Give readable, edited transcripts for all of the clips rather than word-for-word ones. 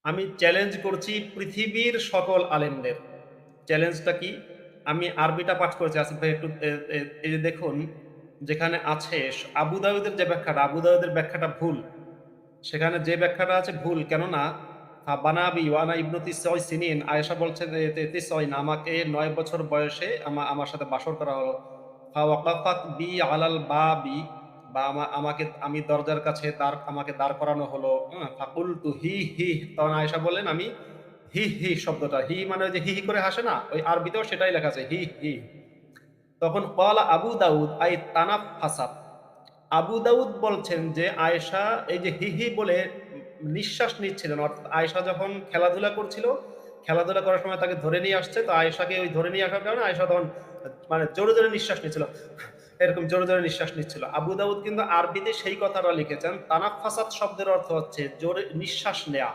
আমি চ্যালেঞ্জ করছি পৃথিবীর সকল আলেমদের। চ্যালেঞ্জটা কি? আমি আরবিটা পাঠ করেছি আসিফ ভাই একটু এই যে দেখুন যেখানে আছে আবু দাউদের যে ব্যাখ্যাটা, আবু দাউদের ব্যাখ্যাটা ভুল। সেখানে যে ব্যাখ্যাটা আছে ভুল। কেননা বানাবি ওয়ানা ইবনু তিসঈ সিনিন আয়েশা বলছে যে তিসঈন আমাকে ৯ বছর বয়সে আমার সাথে বাসর করা হলো। ফাওয়াকাফাত বি আলাল বাবি বা আমাকে আমি দরজার কাছে আমাকে দাঁড় করানো হলো। ফাকুলতু হি হি তখন আয়েশা বললেন আমি হি হি শব্দটা হি মানে ওই যে হি হি করে হাসে না? ওই আরবিতেও সেটাই লেখা আছে হি হি। তখন ক্বালা আবু দাউদ আই তানাফফাসাত আবু দাউদ বলছেন যে আয়েশা এই যে হি হি বলে নিঃশ্বাস নিচ্ছিলেন, অর্থাৎ আয়েশা যখন খেলাধুলা করছিল, খেলাধুলা করার সময় তাকে ধরে নিয়ে আসছে, তো আয়েশাকে ওই ধরে নিয়ে আসার কারণে আয়েশা তখন মানে জোরে জোরে নিঃশ্বাস নিচ্ছিল, এরকম জোরে জোরে নিঃশ্বাস নিচ্ছিল। আবু দাউদ কিন্তু আরবিতে সেই কথাটা লিখেছেন। তানাফফাসাত শব্দের অর্থ হচ্ছে জোরে নিঃশ্বাস নেয়া।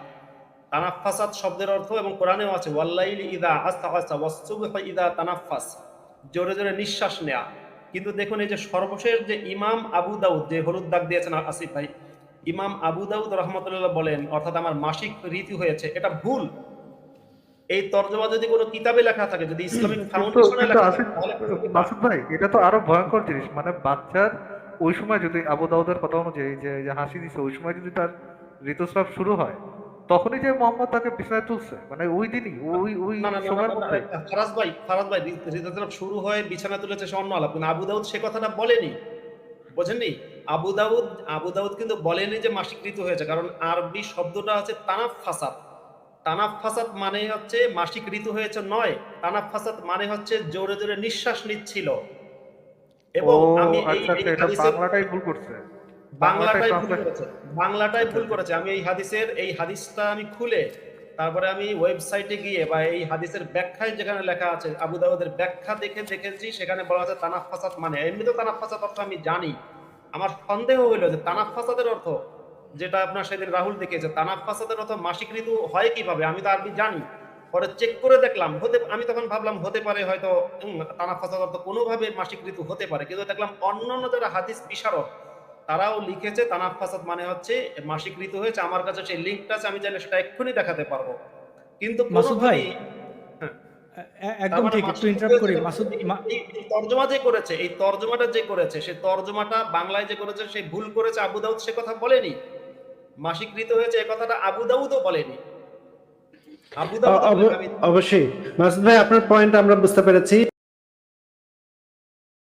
তানাফফাসাত শব্দের অর্থ এবং কোরআনেও আছে ওয়াল্লাইলি ইযা আসআসা ওয়াস-সুবহি ইযা তানাফফাস, জোরে জোরে নিঃশ্বাস নেয়া। কিন্তু দেখুন এই যে সর্বশেষ যে ইমাম আবু দাউদ যে হলুদ দাগ দিয়েছেন আসিফ ভাই, ইমাম আবু দাউদ রহমতুল্লাহ বলেন অর্থাৎ আমার মাসিক ঋতু হয়েছে, এটা ভুল। এই তর্জমা যদি কোনো কিতাবে লেখা থাকে, যদি ইসলামিক কিন্তু ফাউন্ডেশনে কিন্তু লেখা থাকে আসিফ তাহলে মাসুদ ভাই, এটা তো আরো ভয়ঙ্কর জিনিস। মানে বাচ্চার ওই সময় যদি আবু দাউদের কথা অনুযায়ী যে হাসি দিছে, ওই সময় যদি তার ঋতুস্রাব শুরু হয়, তখনই যে মোহাম্মদ তাকে বিছানায় তুলছে, মানে ওই দিনই ওই ওই না, না, না, না, সময়ের না, না, মধ্যে। ফারাজ ভাই ঋতুস্রাব শুরু হয় বিছানা তুলেছে সে অন্য আলাপ, কিন্তু আবু দাউদ সে কথাটা বলেনি। বোঝেননি? আবু দাউদ কিন্তু বলেনি যে মাসিক ঋতু হয়েছে, কারণ আরবি শব্দটা আছে তানাফফাসাত। তানাফফাসাত মানে হচ্ছে মাসিক ঋতু হয়েছে নয়, তানাফফাসাত মানে হচ্ছে জোরে জোরে নিঃশ্বাস নিচ্ছিল। ও এবং আমি এই আচ্ছা এই আচ্ছা, এটা হাদিসের বাংলাটাই ভুল করছে, বাংলাটাই বাংলাটাই ভুল ট্রান্সলেট। করেছে। বাংলাটাই আচ্ছা ভুল আচ্ছা। করেছে। আমি এই হাদিসটা আমি খুলে তারপরে আমি ওয়েবসাইটে গিয়ে বা এই হাদিসের ব্যাখ্যায় যেখানে লেখা আছে আবু দাউদের ব্যাখ্যা দেখেছি, সেখানে বলা আছে তানাফফাসাত মানে এমনিতেও তানাফফাসাত অর্থ আমি জানি। আমার সন্দেহ হইল যে তানাফফাসাতের অর্থ যেটা আপনার সেদিন রাহুল দেখিয়েছে, তানাফফাসাতের অর্থ মাসিক ঋতু হয় কিভাবে? আমি তো আরবি জানি। পরে চেক করে দেখলাম আমি তখন ভাবলাম হতে পারে হয়তো তানাফফাসাত অর্থ কোনোভাবে মাসিক ঋতু হতে পারে। কিন্তু দেখলাম অন্যান্য যারা হাদিস বিশারদ তারাও লিখেছে তানাফফাসাত মানে হচ্ছে মাসিক ঋতু হয়েছে। আমার কাছে সেই লিঙ্কটা আছে, আমি চাইলে সেটা এক্ষুনি দেখাতে পারবো। কিন্তু মাসুদ ভাই, কোনোভাবেই হ্যাঁ, তার একদম মানে ঠিক। একটু মাসিক ঋতু ইন্টারাপ্ট হয়েছে করি এটা মাসুদ। এই তর্জমা যে করেছে, এই তর্জমাটা যে করেছে, সেই তর্জমাটা বাংলায় যে করেছে সে ভুল করেছে। আবু দাউদ সে কথা বলেনি। মাসিক ঋতু হয়েছে এ কথাটা আবু দাউদও বলেনি। আবু দাউদও বলেনি। আমি অবশ্যই মাসুদ ভাই, আপনার পয়েন্ট আমরা বুঝতে পেরেছি।